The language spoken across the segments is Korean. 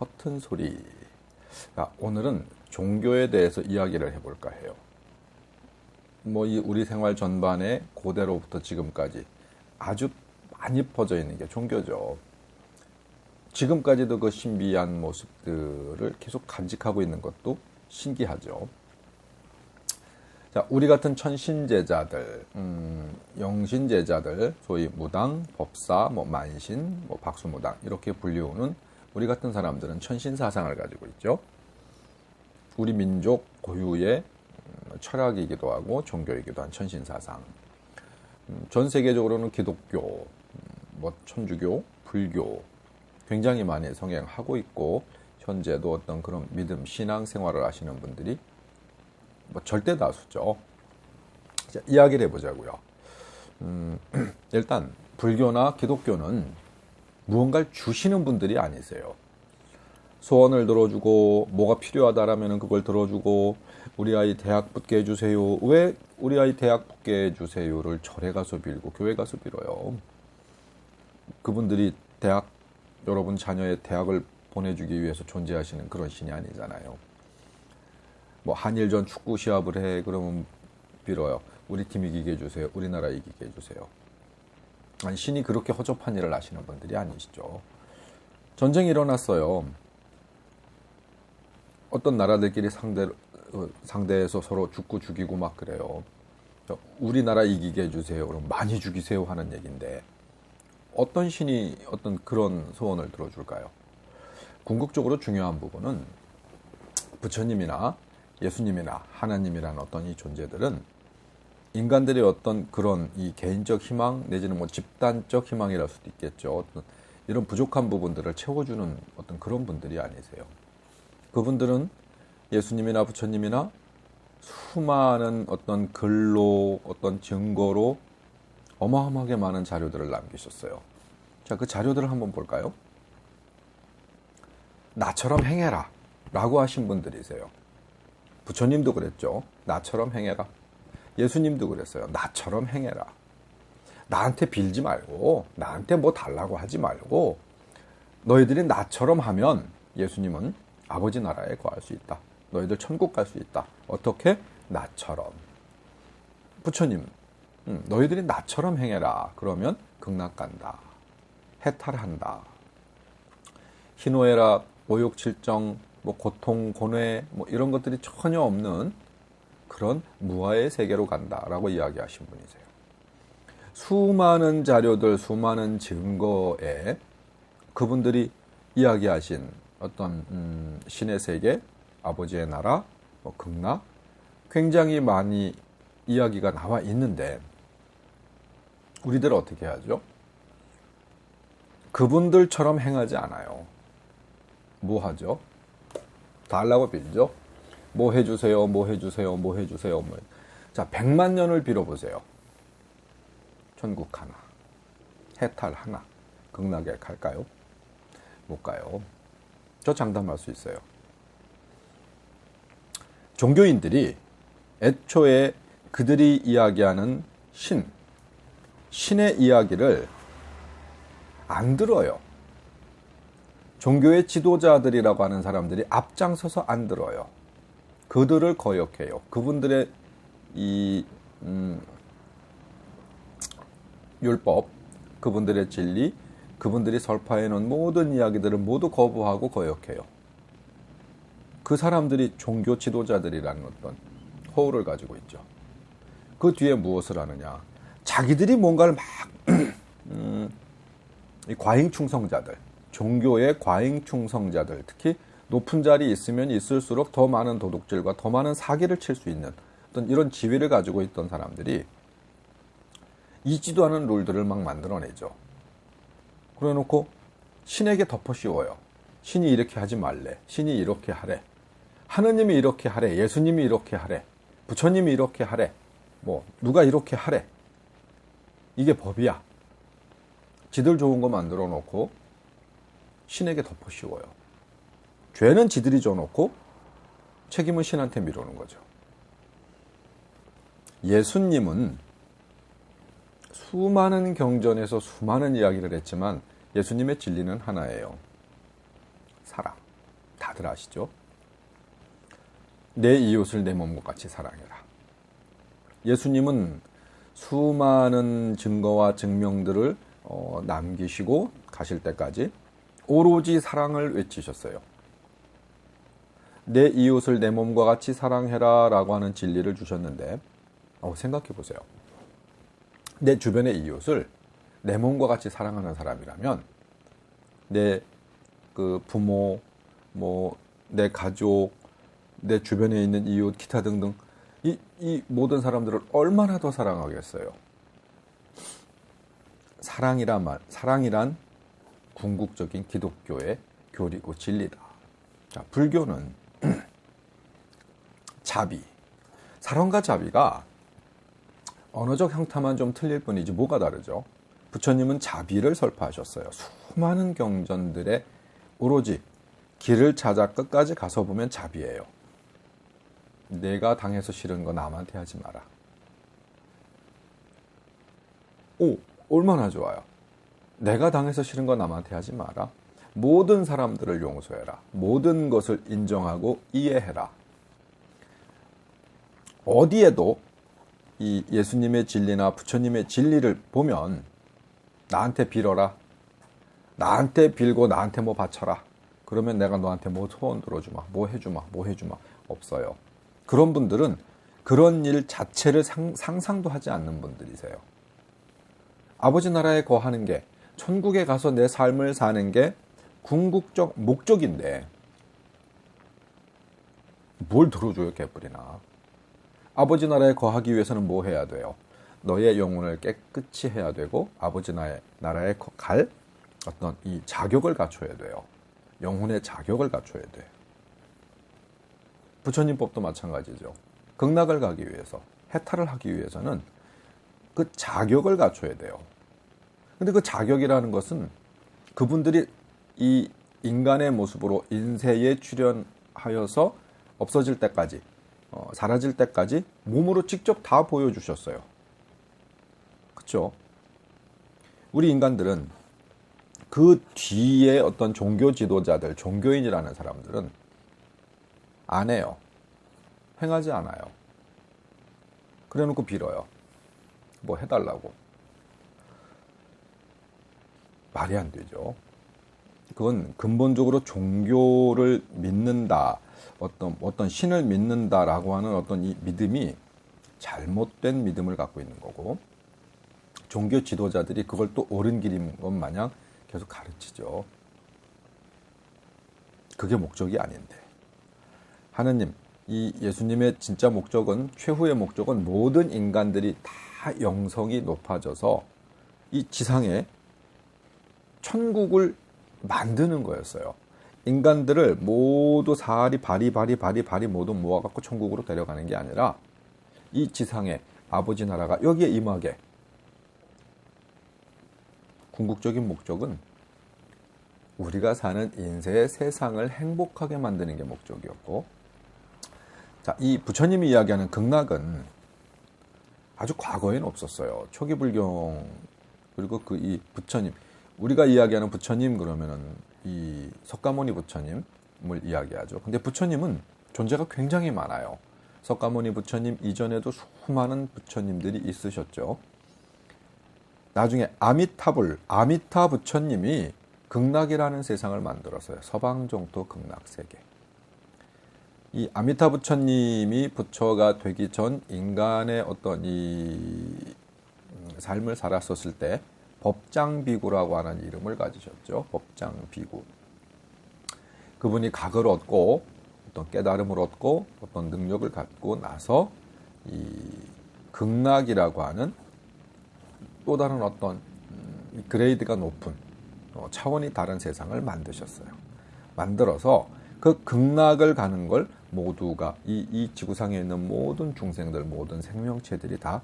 허튼 소리. 오늘은 종교에 대해서 이야기를 해볼까 해요. 이 우리 생활 전반에 고대로부터 지금까지 아주 많이 퍼져 있는 게 종교죠. 지금까지도 그 신비한 모습들을 계속 간직하고 있는 것도 신기하죠. 자, 우리 같은 천신제자들, 영신제자들, 소위 무당, 법사, 만신, 박수무당 이렇게 불리우는 우리 같은 사람들은 천신사상을 가지고 있죠. 우리 민족 고유의 철학이기도 하고 종교이기도 한 천신사상. 전 세계적으로는 기독교, 천주교, 불교 굉장히 많이 성행하고 있고 현재도 어떤 그런 믿음, 신앙 생활을 하시는 분들이 절대 다수죠. 자, 이야기를 해보자고요. 일단 불교나 기독교는 무언가를 주시는 분들이 아니세요. 소원을 들어주고 뭐가 필요하다라면 그걸 들어주고 우리 아이 대학 붙게 해주세요. 왜 우리 아이 대학 붙게 해주세요를 절에 가서 빌고 교회 가서 빌어요. 그분들이 여러분 자녀의 대학을 보내주기 위해서 존재하시는 그런 신이 아니잖아요. 한일전 축구 시합을 해 그러면 빌어요. 우리 팀 이기게 해주세요. 우리나라 이기게 해주세요. 아니, 신이 그렇게 허접한 일을 하시는 분들이 아니시죠. 전쟁이 일어났어요. 어떤 나라들끼리 상대해서 서로 죽이고 막 그래요. 우리나라 이기게 해주세요. 그럼 많이 죽이세요 하는 얘기인데 어떤 신이 어떤 그런 소원을 들어줄까요? 궁극적으로 중요한 부분은 부처님이나 예수님이나 하나님이라는 어떤 이 존재들은 인간들의 어떤 그런 이 개인적 희망 내지는 집단적 희망이랄 수도 있겠죠. 어떤 이런 부족한 부분들을 채워주는 어떤 그런 분들이 아니세요. 그분들은 예수님이나 부처님이나 수많은 어떤 글로 어떤 증거로 어마어마하게 많은 자료들을 남기셨어요. 자, 그 자료들을 한번 볼까요? 나처럼 행해라 라고 하신 분들이세요. 부처님도 그랬죠. 나처럼 행해라. 예수님도 그랬어요. 나처럼 행해라. 나한테 빌지 말고 나한테 뭐 달라고 하지 말고 너희들이 나처럼 하면 예수님은 아버지 나라에 거할 수 있다. 너희들 천국 갈 수 있다. 어떻게? 나처럼. 부처님, 너희들이 나처럼 행해라. 그러면 극락 간다. 해탈한다. 희노애락, 오욕칠정, 고통, 고뇌 이런 것들이 전혀 없는 그런 무아의 세계로 간다라고 이야기하신 분이세요. 수많은 자료들, 수많은 증거에 그분들이 이야기하신 어떤 신의 세계, 아버지의 나라, 극락 굉장히 많이 이야기가 나와 있는데 우리들은 어떻게 하죠? 그분들처럼 행하지 않아요. 뭐 하죠? 달라고 빌죠? 뭐 해주세요, 뭐 해주세요, 뭐 해주세요. 자, 100만 년을 빌어보세요. 천국 하나, 해탈 하나, 극락에 갈까요? 못 가요. 저 장담할 수 있어요. 종교인들이 애초에 그들이 이야기하는 신의 이야기를 안 들어요. 종교의 지도자들이라고 하는 사람들이 앞장서서 안 들어요. 그들을 거역해요. 그분들의 이 율법, 그분들의 진리, 그분들이 설파해 놓은 모든 이야기들을 모두 거부하고 거역해요. 그 사람들이 종교 지도자들이라는 어떤 호흡을 가지고 있죠. 그 뒤에 무엇을 하느냐? 자기들이 뭔가를 이 과잉충성자들, 종교의 과잉충성자들, 특히 높은 자리에 있으면 있을수록 더 많은 도둑질과 더 많은 사기를 칠 수 있는 어떤 이런 지위를 가지고 있던 사람들이 있지도 않은 룰들을 막 만들어내죠. 그래 놓고 신에게 덮어 씌워요. 신이 이렇게 하지 말래. 신이 이렇게 하래. 하느님이 이렇게 하래. 예수님이 이렇게 하래. 부처님이 이렇게 하래. 누가 이렇게 하래. 이게 법이야. 지들 좋은 거 만들어 놓고 신에게 덮어 씌워요. 죄는 지들이 져놓고 책임은 신한테 미루는 거죠. 예수님은 수많은 경전에서 수많은 이야기를 했지만 예수님의 진리는 하나예요. 사랑. 다들 아시죠? 내 이웃을 내 몸과 같이 사랑해라. 예수님은 수많은 증거와 증명들을 남기시고 가실 때까지 오로지 사랑을 외치셨어요. 내 이웃을 내 몸과 같이 사랑해라 라고 하는 진리를 주셨는데 생각해 보세요. 내 주변의 이웃을 내 몸과 같이 사랑하는 사람이라면 내 그 부모, 내 가족, 내 주변에 있는 이웃, 기타 등등 이 모든 사람들을 얼마나 더 사랑하겠어요. 사랑이란 궁극적인 기독교의 교리고 진리다. 자, 불교는 자비, 사랑과 자비가 언어적 형태만 좀 틀릴 뿐이지 뭐가 다르죠? 부처님은 자비를 설파하셨어요. 수많은 경전들의 오로지 길을 찾아 끝까지 가서 보면 자비예요. 내가 당해서 싫은 거 남한테 하지 마라. 얼마나 좋아요. 내가 당해서 싫은 거 남한테 하지 마라. 모든 사람들을 용서해라. 모든 것을 인정하고 이해해라. 어디에도 이 예수님의 진리나 부처님의 진리를 보면 나한테 빌어라. 나한테 빌고 나한테 뭐 바쳐라. 그러면 내가 너한테 뭐 소원 들어주마. 뭐 해주마. 없어요. 그런 분들은 그런 일 자체를 상상도 하지 않는 분들이세요. 아버지 나라에 거하는 게, 천국에 가서 내 삶을 사는 게 궁극적 목적인데 뭘 들어줘요, 개뿔이나. 아버지 나라에 거하기 위해서는 뭐 해야 돼요? 너의 영혼을 깨끗이 해야 되고 아버지 나라에 갈 어떤 이 자격을 갖춰야 돼요. 영혼의 자격을 갖춰야 돼. 부처님법도 마찬가지죠. 극락을 가기 위해서, 해탈을 하기 위해서는 그 자격을 갖춰야 돼요. 근데 그 자격이라는 것은 그분들이 이 인간의 모습으로 인세에 출연하여서 없어질 때까지, 사라질 때까지 몸으로 직접 다 보여주셨어요. 그렇죠? 우리 인간들은 그 뒤에 어떤 종교 지도자들, 종교인이라는 사람들은 안 해요. 행하지 않아요. 그래놓고 빌어요. 뭐 해달라고. 말이 안 되죠. 그건 근본적으로 종교를 믿는다, 어떤 신을 믿는다라고 하는 어떤 이 믿음이 잘못된 믿음을 갖고 있는 거고, 종교 지도자들이 그걸 또 옳은 길인 것 마냥 계속 가르치죠. 그게 목적이 아닌데. 하느님, 이 예수님의 진짜 목적은, 최후의 목적은 모든 인간들이 다 영성이 높아져서 이 지상에 천국을 만드는 거였어요. 인간들을 모두 사리 바리 모두 모아갖고 천국으로 데려가는 게 아니라 이 지상에 아버지 나라가 여기에 임하게. 궁극적인 목적은 우리가 사는 인생의 세상을 행복하게 만드는 게 목적이었고, 자, 이 부처님이 이야기하는 극락은 아주 과거에는 없었어요. 초기 불경, 그리고 이 부처님, 우리가 이야기하는 부처님 그러면은 이 석가모니 부처님을 이야기하죠. 근데 부처님은 존재가 굉장히 많아요. 석가모니 부처님 이전에도 수많은 부처님들이 있으셨죠. 나중에 아미타 부처님이 극락이라는 세상을 만들었어요. 서방정토 극락세계. 이 아미타 부처님이 부처가 되기 전 인간의 어떤 이 삶을 살았었을 때 법장비구라고 하는 이름을 가지셨죠. 법장비구. 그분이 각을 얻고 어떤 깨달음을 얻고 어떤 능력을 갖고 나서 이 극락이라고 하는 또 다른 어떤 그레이드가 높은 차원이 다른 세상을 만드셨어요. 만들어서 그 극락을 가는 걸 모두가 이 지구상에 있는 모든 중생들, 모든 생명체들이 다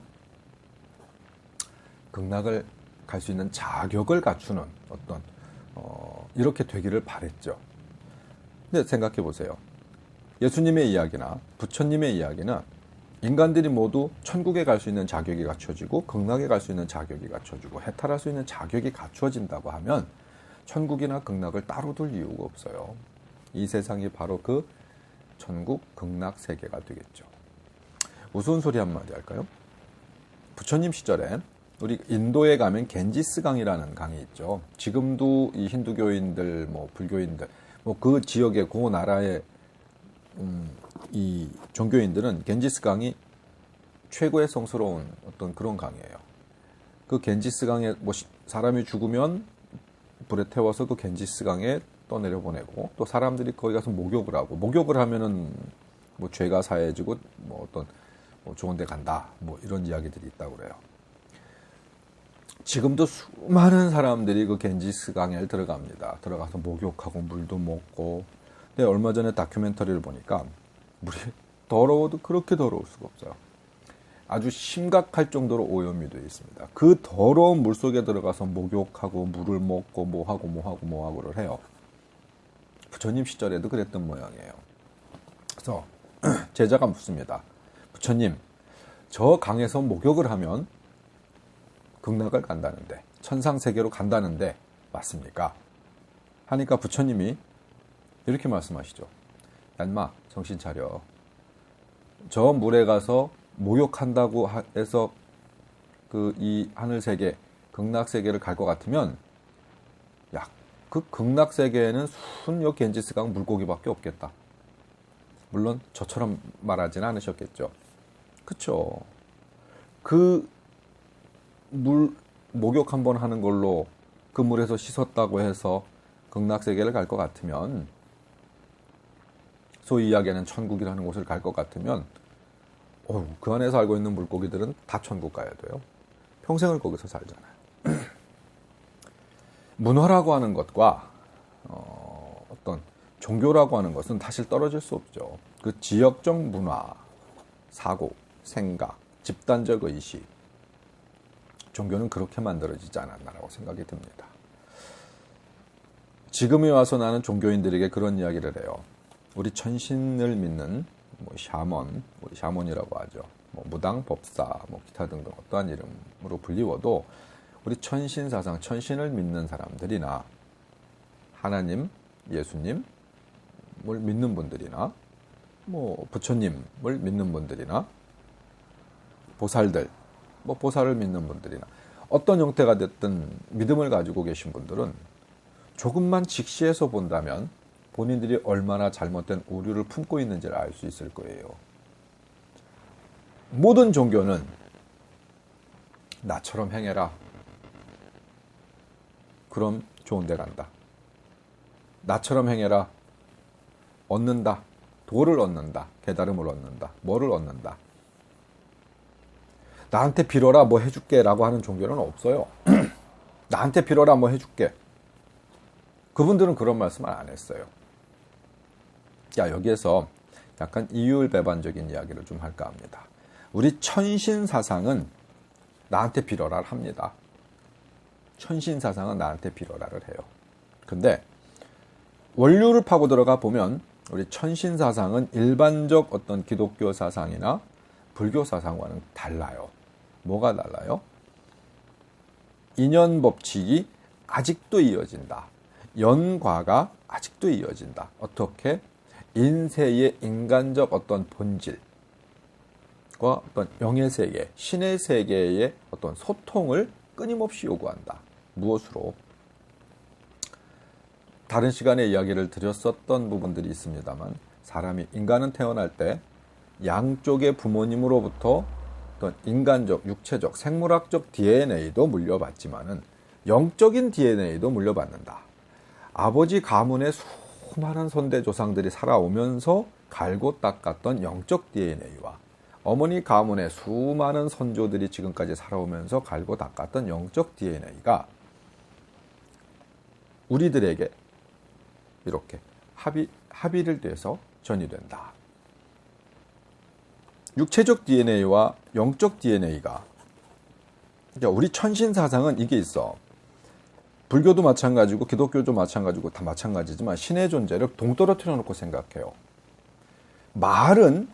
극락을 갈 수 있는 자격을 갖추는 어떤 이렇게 되기를 바랬죠. 근데 생각해 보세요. 예수님의 이야기나 부처님의 이야기는 인간들이 모두 천국에 갈 수 있는 자격이 갖춰지고 극락에 갈 수 있는 자격이 갖춰지고 해탈할 수 있는 자격이 갖춰진다고 하면 천국이나 극락을 따로 둘 이유가 없어요. 이 세상이 바로 그 천국 극락 세계가 되겠죠. 우스운 소리 한마디 할까요? 부처님 시절에 우리 인도에 가면 겐지스강이라는 강이 있죠. 지금도 이 힌두교인들, 불교인들, 그 지역의 그 나라의 이 종교인들은 겐지스강이 최고의 성스러운 어떤 그런 강이에요. 그 겐지스강에 사람이 죽으면 불에 태워서 그 겐지스강에 떠내려 보내고, 또 사람들이 거기 가서 목욕을 하고, 목욕을 하면은 죄가 사해지고 어떤 좋은 데 간다, 이런 이야기들이 있다고 그래요. 지금도 수많은 사람들이 그 겐지스강에 들어갑니다. 들어가서 목욕하고 물도 먹고. 근데 얼마 전에 다큐멘터리를 보니까 물이 더러워도 그렇게 더러울 수가 없어요. 아주 심각할 정도로 오염이 되어 있습니다. 그 더러운 물 속에 들어가서 목욕하고 물을 먹고 뭐하고를 해요. 부처님 시절에도 그랬던 모양이에요. 그래서 제자가 묻습니다. 부처님, 저 강에서 목욕을 하면 극락을 간다는데, 천상세계로 간다는데 맞습니까? 하니까 부처님이 이렇게 말씀하시죠. 야 인마, 정신 차려. 저 물에 가서 목욕한다고 해서 이 하늘세계, 극락세계를 갈 것 같으면, 야, 그 극락세계에는 순요 겐지스강 물고기밖에 없겠다. 물론 저처럼 말하지는 않으셨겠죠. 그쵸? 그 물 목욕 한번 하는 걸로 그 물에서 씻었다고 해서 극락세계를 갈 것 같으면, 소위 이야기하는 천국이라는 곳을 갈 것 같으면, 그 안에 살고 있는 물고기들은 다 천국 가야 돼요. 평생을 거기서 살잖아요. 문화라고 하는 것과 어떤 종교라고 하는 것은 사실 떨어질 수 없죠. 그 지역적 문화, 사고, 생각, 집단적 의식, 종교는 그렇게 만들어지지 않았나라고 생각이 듭니다. 지금에 와서 나는 종교인들에게 그런 이야기를 해요. 우리 천신을 믿는 샤먼이라고 하죠. 무당, 법사, 기타 등등 어떠한 이름으로 불리워도 우리 천신 사상, 천신을 믿는 사람들이나 하나님, 예수님을 믿는 분들이나 부처님을 믿는 분들이나 보살들, 보살을 믿는 분들이나 어떤 형태가 됐든 믿음을 가지고 계신 분들은 조금만 직시해서 본다면 본인들이 얼마나 잘못된 오류를 품고 있는지를 알 수 있을 거예요. 모든 종교는 나처럼 행해라. 그럼 좋은 데 간다. 나처럼 행해라. 얻는다. 도를 얻는다. 깨달음을 얻는다. 뭐를 얻는다. 나한테 빌어라 뭐 해줄게 라고 하는 종교는 없어요. 나한테 빌어라 뭐 해줄게. 그분들은 그런 말씀을 안 했어요. 여기에서 약간 이율배반적인 이야기를 좀 할까 합니다. 우리 천신사상은 나한테 빌어라 합니다. 천신사상은 나한테 빌어라를 해요. 근데 원류를 파고 들어가 보면 우리 천신사상은 일반적 어떤 기독교 사상이나 불교 사상과는 달라요. 뭐가 달라요? 인연법칙이 아직도 이어진다. 연과가 아직도 이어진다. 어떻게? 인세의 인간적 어떤 본질과 어떤 영의 세계, 신의 세계의 어떤 소통을 끊임없이 요구한다. 무엇으로? 다른 시간에 이야기를 드렸었던 부분들이 있습니다만, 인간은 태어날 때 양쪽의 부모님으로부터 어떤 인간적, 육체적, 생물학적 DNA도 물려받지만은 영적인 DNA도 물려받는다. 아버지 가문의 수많은 선대 조상들이 살아오면서 갈고 닦았던 영적 DNA와 어머니 가문의 수많은 선조들이 지금까지 살아오면서 갈고 닦았던 영적 DNA가 우리들에게 이렇게 합의를 돼서 전이된다. 육체적 DNA와 영적 DNA가, 우리 천신사상은 이게 있어. 불교도 마찬가지고 기독교도 마찬가지고 다 마찬가지지만 신의 존재를 동떨어뜨려 놓고 생각해요. 말은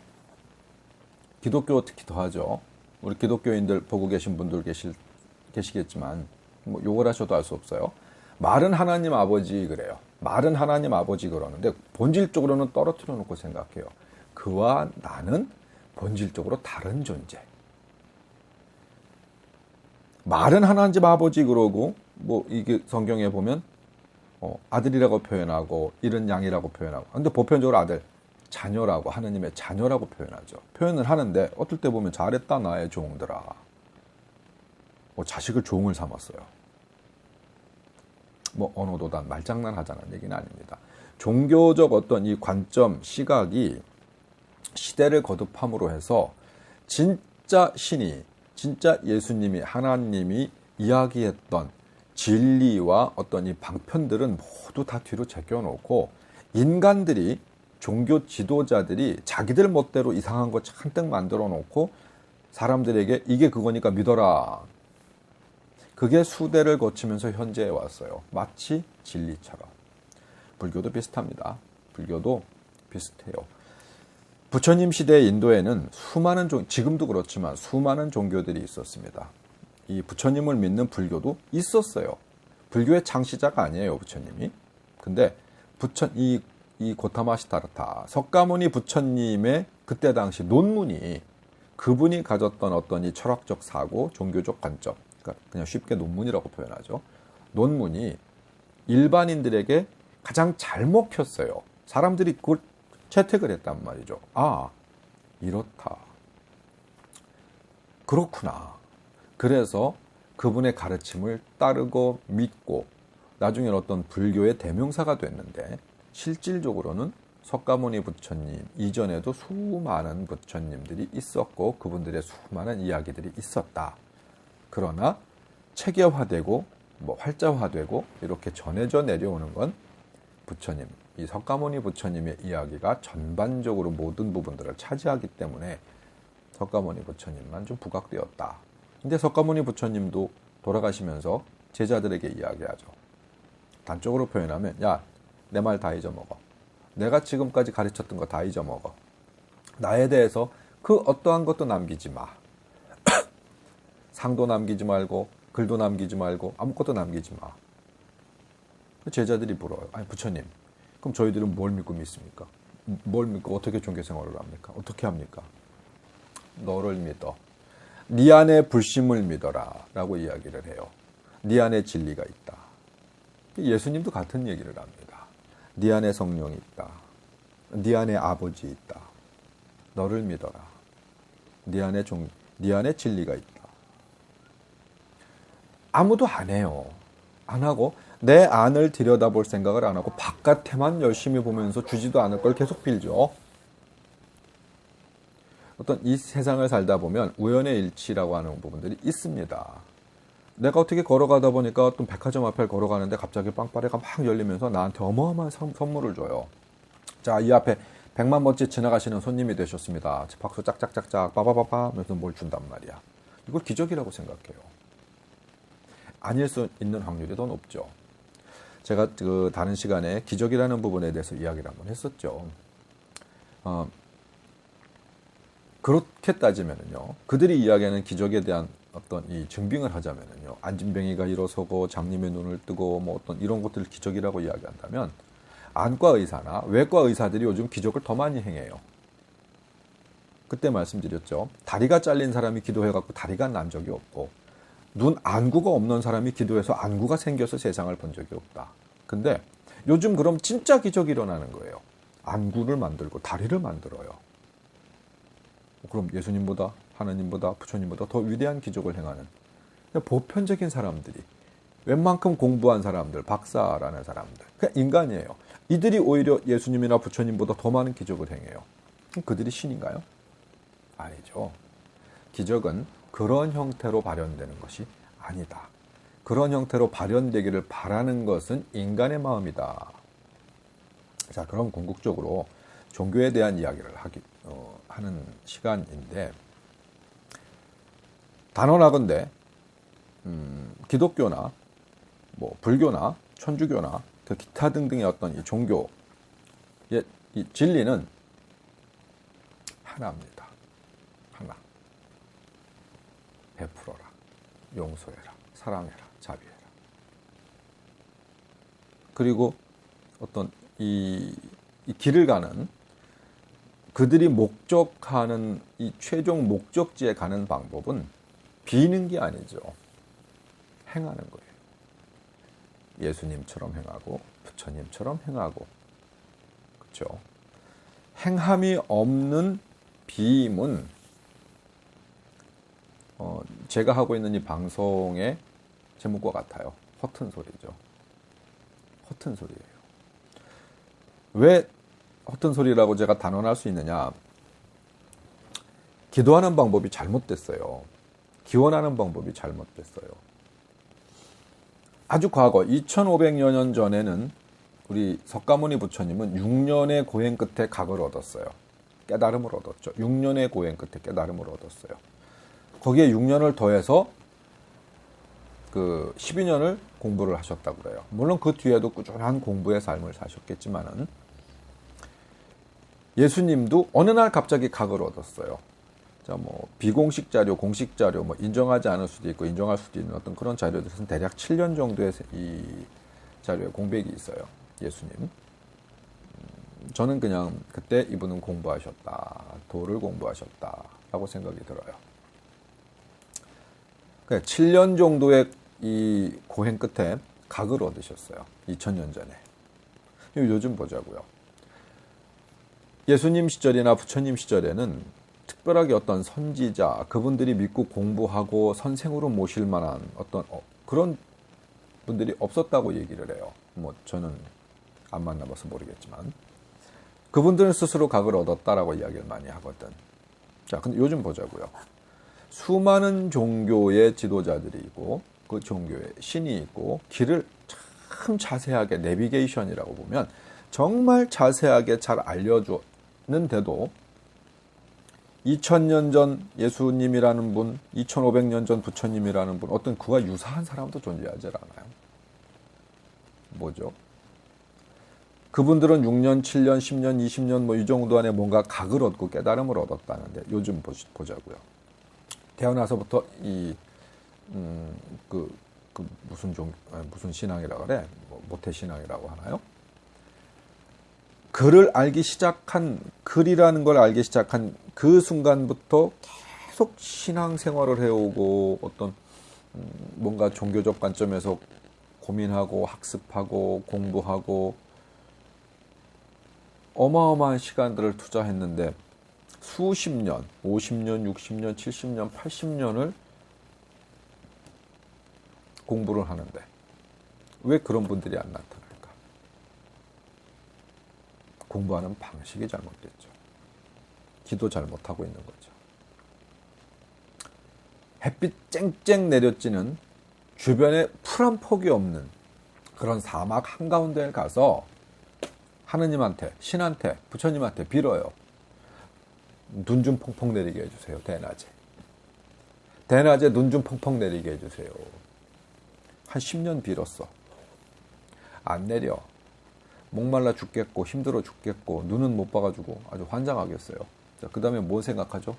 기독교 특히 더하죠. 우리 기독교인들 보고 계신 분들 계시겠지만 욕을 하셔도 알 수 없어요. 말은 하나님 아버지 그래요. 말은 하나님 아버지 그러는데 본질적으로는 떨어뜨려 놓고 생각해요. 그와 나는 본질적으로 다른 존재. 말은 하나님 아버지 그러고 뭐 이게 성경에 보면 아들이라고 표현하고 이른 양이라고 표현하고, 근데 보편적으로 아들, 자녀라고, 하느님의 자녀라고 표현하죠. 표현을 하는데 어떨 때 보면 잘했다 나의 종들아, 자식을 종을 삼았어요. 언어도단 말장난 하자는 얘기는 아닙니다. 종교적 어떤 이 관점, 시각이 시대를 거듭함으로 해서 진짜 신이, 진짜 예수님이, 하나님이 이야기했던 진리와 어떤 이 방편들은 모두 다 뒤로 제껴놓고 인간들이, 종교 지도자들이 자기들 멋대로 이상한 거 잔뜩 만들어 놓고 사람들에게 이게 그거니까 믿어라. 그게 수대를 거치면서 현재에 왔어요. 마치 진리처럼. 불교도 비슷합니다. 불교도 비슷해요. 부처님 시대의 인도에는 지금도 그렇지만 수많은 종교들이 있었습니다. 이 부처님을 믿는 불교도 있었어요. 불교의 창시자가 아니에요, 부처님이. 근데 이 고타마 시타르타, 석가모니 부처님의 그때 당시 논문이, 그분이 가졌던 어떤 이 철학적 사고, 종교적 관점, 그냥 쉽게 논문이라고 표현하죠. 논문이 일반인들에게 가장 잘 먹혔어요. 사람들이 그걸 채택을 했단 말이죠. 아, 이렇다. 그렇구나. 그래서 그분의 가르침을 따르고 믿고 나중에 어떤 불교의 대명사가 됐는데, 실질적으로는 석가모니 부처님 이전에도 수많은 부처님들이 있었고 그분들의 수많은 이야기들이 있었다. 그러나 체계화되고 활자화되고 이렇게 전해져 내려오는 건 부처님, 이 석가모니 부처님의 이야기가 전반적으로 모든 부분들을 차지하기 때문에 석가모니 부처님만 좀 부각되었다. 근데 석가모니 부처님도 돌아가시면서 제자들에게 이야기하죠. 단적으로 표현하면, 야, 내 말 다 잊어먹어. 내가 지금까지 가르쳤던 거 다 잊어먹어. 나에 대해서 그 어떠한 것도 남기지 마. 상도 남기지 말고 글도 남기지 말고 아무것도 남기지 마. 제자들이 물어요. 아니 부처님, 그럼 저희들은 뭘 믿고 믿습니까? 뭘 믿고 어떻게 종교생활을 합니까? 어떻게 합니까? 너를 믿어. 네 안에 불심을 믿어라 라고 이야기를 해요. 네 안에 진리가 있다. 예수님도 같은 얘기를 합니다. 네 안에 성령이 있다. 네 안에 아버지 있다. 너를 믿어라. 네 안에 진리가 있다. 아무도 안 해요. 안 하고 내 안을 들여다볼 생각을 안 하고 바깥에만 열심히 보면서 주지도 않을 걸 계속 빌죠. 어떤 이 세상을 살다 보면 우연의 일치라고 하는 부분들이 있습니다. 내가 어떻게 걸어가다 보니까 어떤 백화점 앞에 걸어가는데 갑자기 빵빠레가 막 열리면서 나한테 어마어마한 선물을 줘요. 자, 이 앞에 100만 번째 지나가시는 손님이 되셨습니다. 박수 짝짝짝짝 빠바바바 하면서 뭘 준단 말이야. 이걸 기적이라고 생각해요. 아닐 수 있는 확률이 더 높죠. 제가 그 다른 시간에 기적이라는 부분에 대해서 이야기를 한번 했었죠. 그렇게 따지면은요, 그들이 이야기하는 기적에 대한 어떤 이 증빙을 하자면은요, 안진뱅이가 일어서고 장님의 눈을 뜨고 뭐 어떤 이런 것들을 기적이라고 이야기한다면, 안과 의사나 외과 의사들이 요즘 기적을 더 많이 행해요. 그때 말씀드렸죠. 다리가 잘린 사람이 기도해갖고 다리가 난 적이 없고, 눈 안구가 없는 사람이 기도해서 안구가 생겨서 세상을 본 적이 없다. 근데 요즘 그럼 진짜 기적이 일어나는 거예요. 안구를 만들고 다리를 만들어요. 그럼 예수님보다 하나님보다 부처님보다 더 위대한 기적을 행하는 보편적인 사람들이, 웬만큼 공부한 사람들, 박사라는 사람들, 그냥 인간이에요. 이들이 오히려 예수님이나 부처님보다 더 많은 기적을 행해요. 그들이 신인가요? 아니죠. 기적은 그런 형태로 발현되는 것이 아니다. 그런 형태로 발현되기를 바라는 것은 인간의 마음이다. 자, 그럼 궁극적으로 종교에 대한 이야기를 하는 시간인데, 단언하건대 기독교나 뭐 불교나 천주교나 그 기타 등등의 어떤 이 종교의 이 진리는 하나입니다. 하나. 베풀어라, 용서해라, 사랑해라, 자비해라. 그리고 어떤 이 길을 가는 그들이 목적하는 이 최종 목적지에 가는 방법은 비는 게 아니죠. 행하는 거예요. 예수님처럼 행하고 부처님처럼 행하고, 그렇죠? 행함이 없는 비임은 제가 하고 있는 이 방송의 제목과 같아요. 허튼 소리죠. 허튼 소리예요. 왜 허튼 소리라고 제가 단언할 수 있느냐? 기도하는 방법이 잘못됐어요. 기원하는 방법이 잘못됐어요. 아주 과거 2500여 년 전에는 우리 석가모니 부처님은 6년의 고행 끝에 각을 얻었어요. 깨달음을 얻었죠. 6년의 고행 끝에 깨달음을 얻었어요. 거기에 6년을 더해서 그 12년을 공부를 하셨다고 그래요. 물론 그 뒤에도 꾸준한 공부의 삶을 사셨겠지만은 예수님도 어느 날 갑자기 각을 얻었어요. 자, 뭐 비공식 자료, 공식 자료, 뭐 인정하지 않을 수도 있고 인정할 수도 있는 어떤 그런 자료들은 대략 7년 정도의 이 자료에 공백이 있어요. 예수님. 저는 그냥 그때 이분은 공부하셨다, 도를 공부하셨다라고 생각이 들어요. 그러니까 7년 정도의 이 고행 끝에 각을 얻으셨어요. 2000년 전에. 요즘 보자고요. 예수님 시절이나 부처님 시절에는 특별하게 어떤 선지자, 그분들이 믿고 공부하고 선생으로 모실 만한 어떤 그런 분들이 없었다고 얘기를 해요. 뭐 저는 안 만나봐서 모르겠지만 그분들은 스스로 각을 얻었다라고 이야기를 많이 하거든. 자, 근데 요즘 보자고요. 수많은 종교의 지도자들이 있고 그 종교에 신이 있고 길을 참 자세하게 내비게이션이라고 보면 정말 자세하게 잘 알려주는데도 2000년 전 예수님이라는 분, 2500년 전 부처님이라는 분, 어떤 그와 유사한 사람도 존재하지 않아요. 뭐죠? 그분들은 6년, 7년, 10년, 20년 뭐 이 정도 안에 뭔가 각을 얻고 깨달음을 얻었다는데 요즘 보자고요. 태어나서부터 무슨 신앙이라고 그래? 뭐 모태 신앙이라고 하나요? 글이라는 걸 알기 시작한 그 순간부터 계속 신앙생활을 해오고 어떤 뭔가 종교적 관점에서 고민하고 학습하고 공부하고 어마어마한 시간들을 투자했는데 수십 년, 50년, 60년, 70년, 80년을 공부를 하는데 왜 그런 분들이 안 나타날까? 공부하는 방식이 잘못됐죠. 기도 잘못하고 있는 거죠. 햇빛 쨍쨍 내려지는 주변에 풀 한 폭이 없는 그런 사막 한가운데에 가서 하느님한테, 신한테, 부처님한테 빌어요. 눈 좀 펑펑 내리게 해주세요. 대낮에. 대낮에 눈 좀 펑펑 내리게 해주세요. 한 10년 빌었어. 안 내려. 목말라 죽겠고 힘들어 죽겠고 눈은 못 봐가지고 아주 환장하겠어요. 그 다음에 뭐 생각하죠?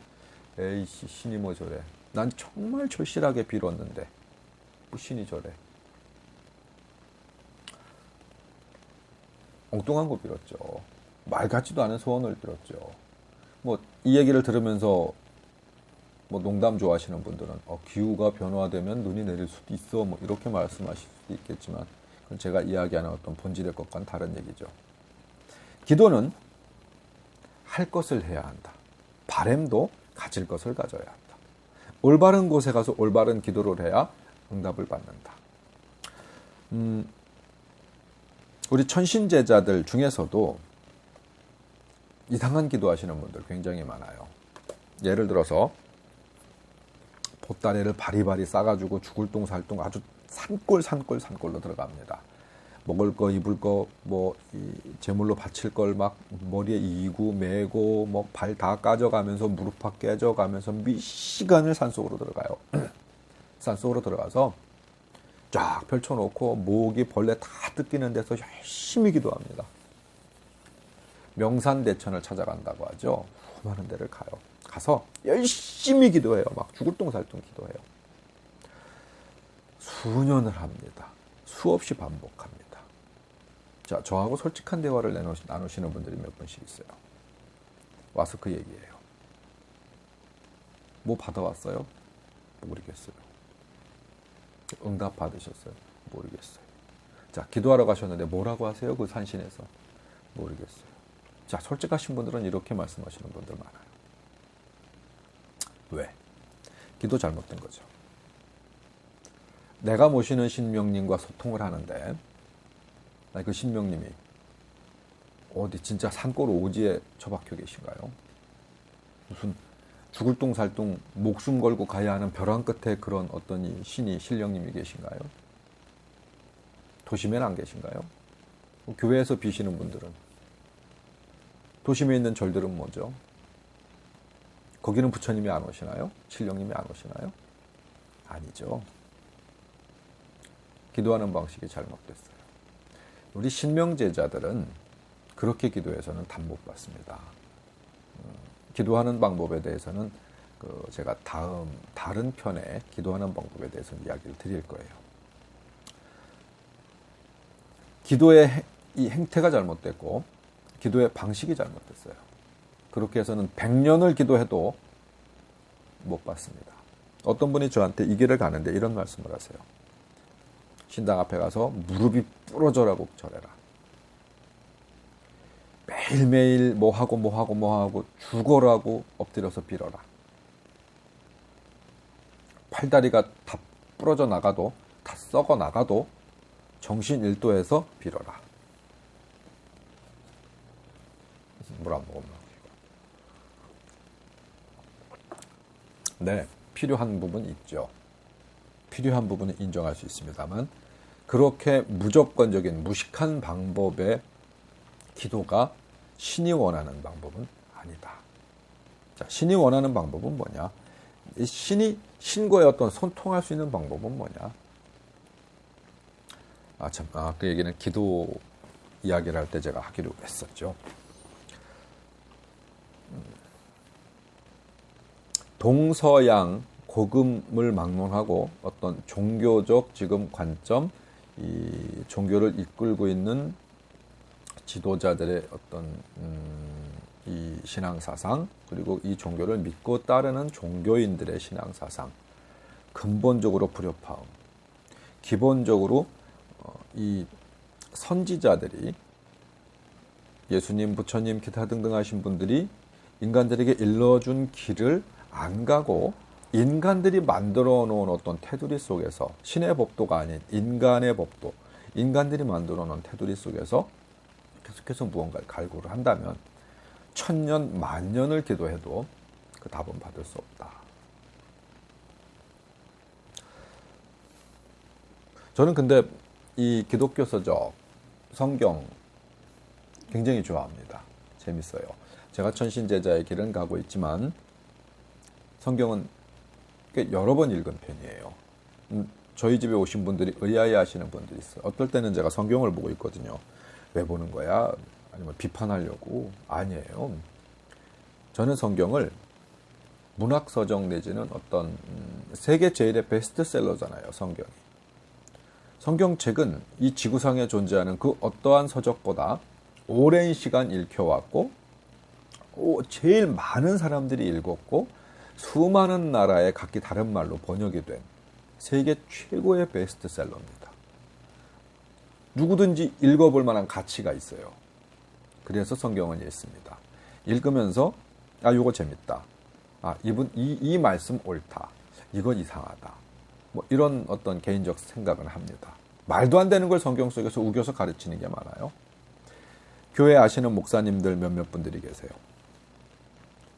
에이씨 신이 뭐 저래. 난 정말 절실하게 빌었는데 뭐 신이 저래. 엉뚱한 거 빌었죠. 말 같지도 않은 소원을 빌었죠. 뭐 이 얘기를 들으면서 뭐 농담 좋아하시는 분들은 기후가 변화되면 눈이 내릴 수도 있어 뭐 이렇게 말씀하실 수도 있겠지만 그건 제가 이야기하는 어떤 본질의 것과는 다른 얘기죠. 기도는 할 것을 해야 한다. 바램도 가질 것을 가져야 한다. 올바른 곳에 가서 올바른 기도를 해야 응답을 받는다. 우리 천신제자들 중에서도 이상한 기도하시는 분들 굉장히 많아요. 예를 들어서 보따리를 바리바리 싸가지고 죽을 똥 살 똥 아주 산골로 들어갑니다. 먹을 거 입을 거 뭐 제물로 바칠 걸 막 머리에 이고 메고 뭐 발 다 까져가면서 무릎팍 깨져가면서 미시간을 산속으로 들어가요. 산속으로 들어가서 쫙 펼쳐놓고 모기 벌레 다 뜯기는 데서 열심히 기도합니다. 명산대천을 찾아간다고 하죠. 수많은 데를 가요. 가서 열심히 기도해요. 막 죽을 똥 살 똥 기도해요. 수년을 합니다. 수없이 반복합니다. 자, 저하고 솔직한 대화를 나누시는 분들이 몇 분씩 있어요. 와서 그 얘기예요. 뭐 받아왔어요? 모르겠어요. 응답 받으셨어요? 모르겠어요. 자, 기도하러 가셨는데 뭐라고 하세요? 그 산신에서? 모르겠어요. 자, 솔직하신 분들은 이렇게 말씀하시는 분들 많아요. 왜? 기도 잘못된 거죠. 내가 모시는 신명님과 소통을 하는데 그 신명님이 어디 진짜 산골 오지에 처박혀 계신가요? 무슨 죽을 똥 살 똥 목숨 걸고 가야 하는 벼랑 끝에 그런 어떤 이 신이 신령님이 계신가요? 도심에는 안 계신가요? 교회에서 비시는 분들은 도심에 있는 절들은 뭐죠? 거기는 부처님이 안 오시나요? 신령님이 안 오시나요? 아니죠. 기도하는 방식이 잘못됐어요. 우리 신명제자들은 그렇게 기도해서는 답 못 받습니다. 기도하는 방법에 대해서는 제가 다른 편에 기도하는 방법에 대해서 이야기를 드릴 거예요. 기도의 이 행태가 잘못됐고 기도의 방식이 잘못됐어요. 그렇게 해서는 100년을 기도해도 못 받습니다. 어떤 분이 저한테 이 길을 가는데 이런 말씀을 하세요. 신당 앞에 가서 무릎이 부러져라고 절해라. 매일매일 뭐하고 죽어라고 엎드려서 빌어라. 팔다리가 다 부러져 나가도 다 썩어 나가도 정신 일도해서 빌어라. 물 안 먹었나? 네, 필요한 부분이 있죠. 필요한 부분은 인정할 수 있습니다만 그렇게 무조건적인 무식한 방법의 기도가 신이 원하는 방법은 아니다. 자, 신이 원하는 방법은 뭐냐? 신과의 어떤 소통할 수 있는 방법은 뭐냐? 그 얘기는 기도 이야기를 할 때 제가 하기로 했었죠. 동서양 고금을 막론하고 어떤 종교적 지금 관점, 이 종교를 이끌고 있는 지도자들의 어떤 이 신앙사상, 그리고 이 종교를 믿고 따르는 종교인들의 신앙사상, 근본적으로 불협화음. 기본적으로 이 선지자들이 예수님, 부처님, 기타 등등 하신 분들이 인간들에게 일러준 길을 안 가고 인간들이 만들어 놓은 어떤 테두리 속에서, 신의 법도가 아닌 인간의 법도, 인간들이 만들어 놓은 테두리 속에서 계속해서 무언가를 갈구를 한다면 1000년, 만년을 기도해도 그 답은 받을 수 없다. 저는 근데 이 기독교 서적, 성경 굉장히 좋아합니다. 재밌어요. 제가 천신제자의 길은 가고 있지만 성경은 꽤 여러 번 읽은 편이에요. 저희 집에 오신 분들이 의아해하시는 분들이 있어요. 어떨 때는 제가 성경을 보고 있거든요. 왜 보는 거야? 아니면 비판하려고? 아니에요. 저는 성경을 문학서적 내지는 어떤 세계 제일의 베스트셀러잖아요. 성경이. 성경책은 이 지구상에 존재하는 그 어떠한 서적보다 오랜 시간 읽혀왔고 제일 많은 사람들이 읽었고 수많은 나라의 각기 다른 말로 번역이 된 세계 최고의 베스트셀러입니다. 누구든지 읽어볼 만한 가치가 있어요. 그래서 성경은 읽습니다. 읽으면서 요거 재밌다. 이 말씀 옳다. 이건 이상하다. 뭐 이런 어떤 개인적 생각을 합니다. 말도 안 되는 걸 성경 속에서 우겨서 가르치는 게 많아요. 교회 아시는 목사님들 몇몇 분들이 계세요.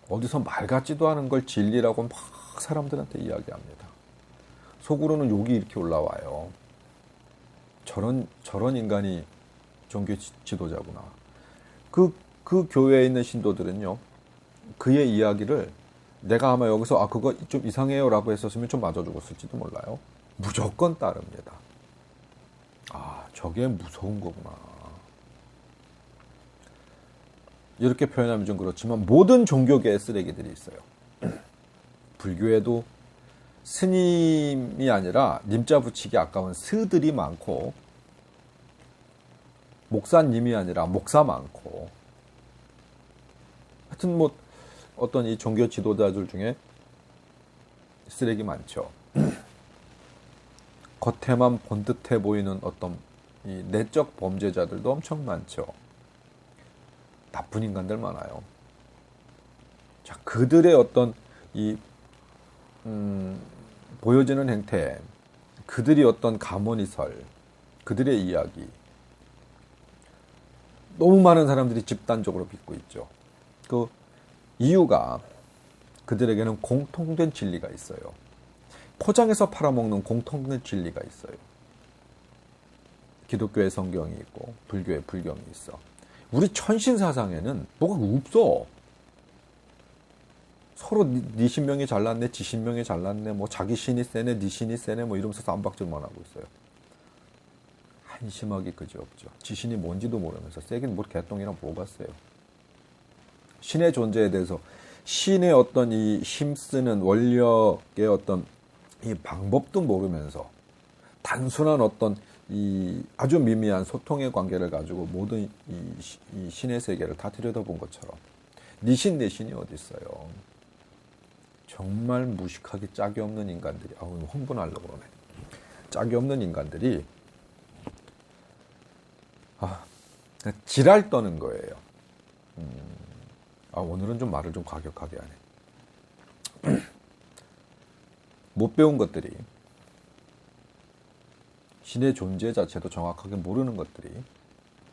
어디서 말 같지도 않은 걸 진리라고 막 사람들한테 이야기합니다. 속으로는 욕이 이렇게 올라와요. 저런 인간이 종교 지도자구나. 그 교회에 있는 신도들은요, 그의 이야기를 내가 아마 여기서 그거 좀 이상해요 라고 했었으면 좀 맞아 죽었을지도 몰라요. 무조건 따릅니다. 저게 무서운 거구나. 이렇게 표현하면 좀 그렇지만 모든 종교계에 쓰레기들이 있어요. 불교에도 스님이 아니라 님자 붙이기 아까운 스들이 많고, 목사님이 아니라 목사 많고, 하여튼 뭐 어떤 이 종교 지도자들 중에 쓰레기 많죠. 겉에만 본듯해 보이는 어떤 이 내적 범죄자들도 엄청 많죠. 나쁜 인간들 많아요. 자, 그들의 어떤 이 보여지는 행태, 그들이 어떤 가문이설, 그들의 이야기, 너무 많은 사람들이 집단적으로 믿고 있죠. 그 이유가 그들에게는 공통된 진리가 있어요. 포장해서 팔아먹는 공통된 진리가 있어요. 기독교의 성경이 있고 불교의 불경이 있어. 우리 천신사상에는 뭐가 없어. 서로 네 신명이 잘났네, 지 신명이 잘났네, 뭐 자기 신이 세네, 네 신이 세네, 뭐 이러면서 쌈박질만 하고 있어요. 한심하기 그지없죠. 지 신이 뭔지도 모르면서 세긴 뭘 개똥이랑 뭐가 세요. 신의 존재에 대해서, 신의 어떤 이 힘쓰는 원력의 어떤 이 방법도 모르면서 단순한 어떤 이 아주 미미한 소통의 관계를 가지고 모든 이 신의 세계를 다 들여다본 것처럼 네 신 내 신이 어디 있어요. 정말 무식하게 짝이 없는 인간들이, 흥분하려고 그러네. 짝이 없는 인간들이 지랄 떠는 거예요. 오늘은 좀 말을 좀 과격하게 하네. 못 배운 것들이, 신의 존재 자체도 정확하게 모르는 것들이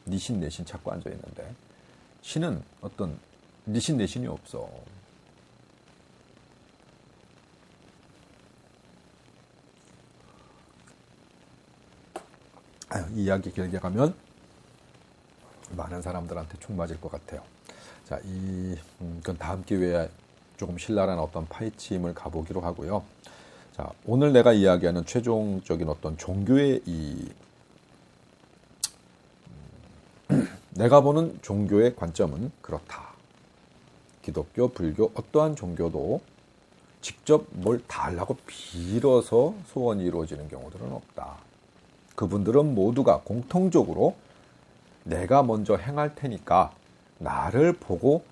네 신 내 신 찾고 앉아 있는데, 신은 어떤 네 신 내 신이 없어. 이 이야기 길게 가면 많은 사람들한테 총 맞을 것 같아요. 자, 그건 다음 기회에 조금 신랄한 어떤 파헤침을 가보기로 하고요. 자, 오늘 내가 이야기하는 최종적인 어떤 종교의 내가 보는 종교의 관점은 그렇다. 기독교, 불교, 어떠한 종교도 직접 뭘 달라고 빌어서 소원이 이루어지는 경우들은 없다. 그분들은 모두가 공통적으로 내가 먼저 행할 테니까 나를 보고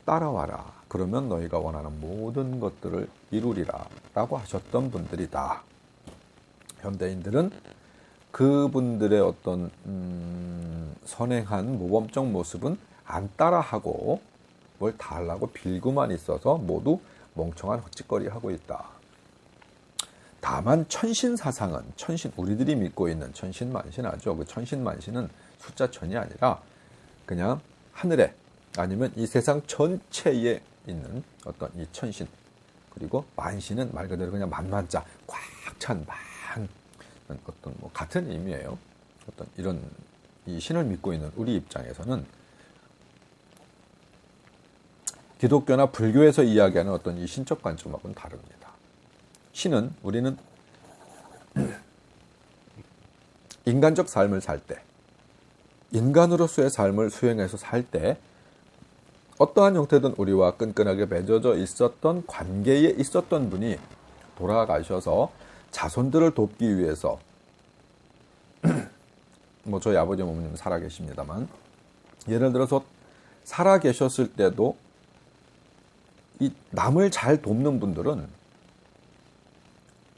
따라와라. 그러면 너희가 원하는 모든 것들을 이루리라 라고 하셨던 분들이다. 현대인들은 그분들의 어떤 선행한 모범적 모습은 안 따라하고 뭘 달라고 빌고만 있어서 모두 멍청한 헛짓거리 하고 있다. 다만 천신사상은, 우리들이 믿고 있는 천신만신하죠. 그 천신만신은 숫자 천이 아니라 그냥 하늘에, 아니면 이 세상 전체에 있는 어떤 이 천신, 그리고 만신은 말 그대로 그냥 만만자, 꽉 찬 만, 어떤 뭐 같은 의미예요. 어떤 이런 이 신을 믿고 있는 우리 입장에서는 기독교나 불교에서 이야기하는 어떤 이 신적 관점하고는 다릅니다. 신은, 우리는 인간적 삶을 살 때, 인간으로서의 삶을 수행해서 살 때 어떠한 형태든 우리와 끈끈하게 맺어져 있었던 관계에 있었던 분이 돌아가셔서 자손들을 돕기 위해서 뭐 저희 아버지 어머님은 살아계십니다만, 예를 들어서 살아계셨을 때도 이 남을 잘 돕는 분들은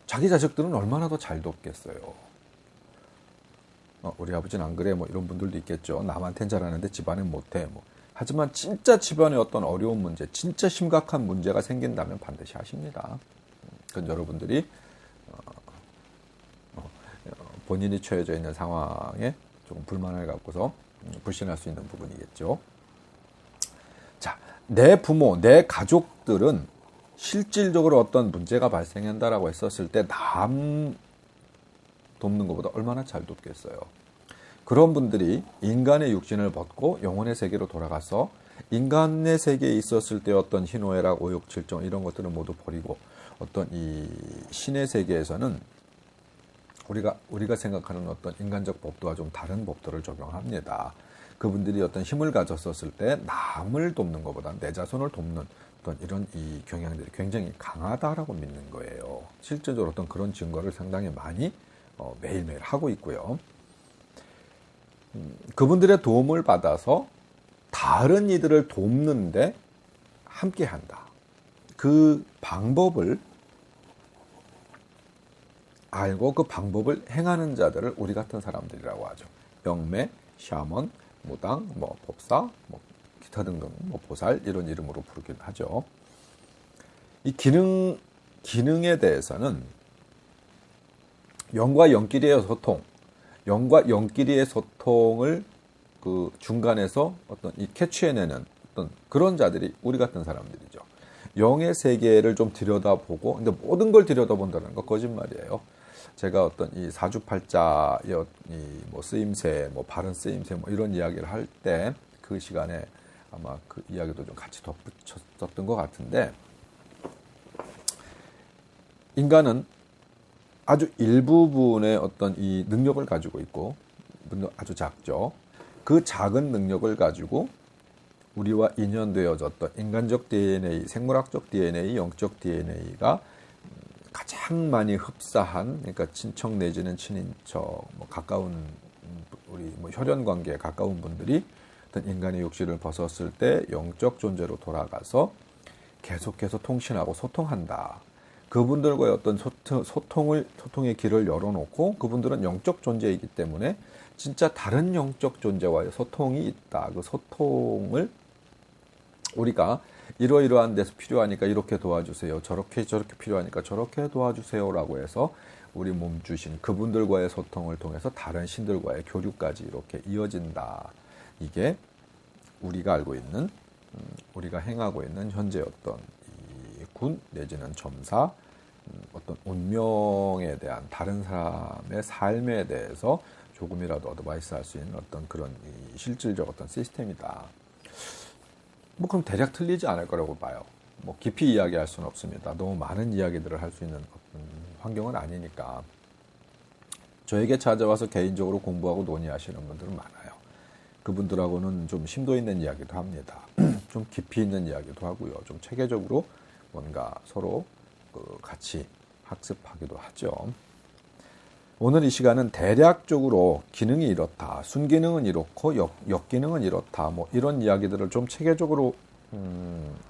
자기 자식들은 얼마나 더 잘 돕겠어요. 우리 아버지는 안 그래, 뭐 이런 분들도 있겠죠. 남한테는 잘하는데 집안은 못해. 뭐. 하지만 진짜 집안의 어떤 어려운 문제, 진짜 심각한 문제가 생긴다면 반드시 하십니다. 그건 여러분들이 본인이 처해져 있는 상황에 조금 불만을 갖고서 불신할 수 있는 부분이겠죠. 자, 내 부모, 내 가족들은 실질적으로 어떤 문제가 발생한다라고 했었을 때 남 돕는 것보다 얼마나 잘 돕겠어요. 그런 분들이 인간의 육신을 벗고 영혼의 세계로 돌아가서 인간의 세계에 있었을 때 어떤 희노애락, 오욕, 질정 이런 것들을 모두 버리고 어떤 이 신의 세계에서는 우리가 생각하는 어떤 인간적 법도와 좀 다른 법도를 적용합니다. 그분들이 어떤 힘을 가졌었을 때 남을 돕는 것보다 내 자손을 돕는 어떤 이런 이 경향들이 굉장히 강하다라고 믿는 거예요. 실제적으로 어떤 그런 증거를 상당히 많이 매일매일 하고 있고요. 그분들의 도움을 받아서 다른 이들을 돕는데 함께 한다. 그 방법을 알고 그 방법을 행하는 자들을 우리 같은 사람들이라고 하죠. 영매, 샤먼, 무당, 법사, 기타 등등, 보살 이런 이름으로 부르긴 하죠. 이 기능에 대해서는 영과 영끼리의 소통, 영과 영끼리의 소통을 그 중간에서 어떤 이 캐치해내는 어떤 그런 자들이 우리 같은 사람들이죠. 영의 세계를 좀 들여다보고, 근데 모든 걸 들여다본다는 거 거짓말이에요. 제가 어떤 이 사주팔자의 쓰임새, 바른 쓰임새 이런 이야기를 할 때 그 시간에 아마 그 이야기도 좀 같이 덧붙였던 것 같은데, 인간은 아주 일부분의 어떤 이 능력을 가지고 있고, 아주 작죠. 그 작은 능력을 가지고 우리와 인연되어졌던 인간적 DNA, 생물학적 DNA, 영적 DNA가 가장 많이 흡사한, 그러니까 친척 내지는 친인척, 가까운 우리 혈연 관계에 가까운 분들이 어떤 인간의 육신을 벗었을 때 영적 존재로 돌아가서 계속해서 통신하고 소통한다. 그분들과의 어떤 소통의 길을 열어놓고, 그분들은 영적 존재이기 때문에 진짜 다른 영적 존재와의 소통이 있다. 그 소통을 우리가 이러이러한 데서 필요하니까 이렇게 도와주세요. 저렇게 필요하니까 저렇게 도와주세요라고 해서 우리 몸 주신 그분들과의 소통을 통해서 다른 신들과의 교류까지 이렇게 이어진다. 이게 우리가 알고 있는, 우리가 행하고 있는 현재 어떤 이 군 내지는 점사, 어떤 운명에 대한 다른 사람의 삶에 대해서 조금이라도 어드바이스 할 수 있는 어떤 그런 실질적 어떤 시스템이다. 그럼 대략 틀리지 않을 거라고 봐요. 깊이 이야기할 수는 없습니다. 너무 많은 이야기들을 할 수 있는 어떤 환경은 아니니까. 저에게 찾아와서 개인적으로 공부하고 논의하시는 분들은 많아요. 그분들하고는 좀 심도 있는 이야기도 합니다. 좀 깊이 있는 이야기도 하고요. 좀 체계적으로 뭔가 서로 같이 학습하기도 하죠. 오늘 이 시간은 대략적으로 기능이 이렇다, 순기능은 이렇고 역기능은 이렇다, 이런 이야기들을 좀 체계적으로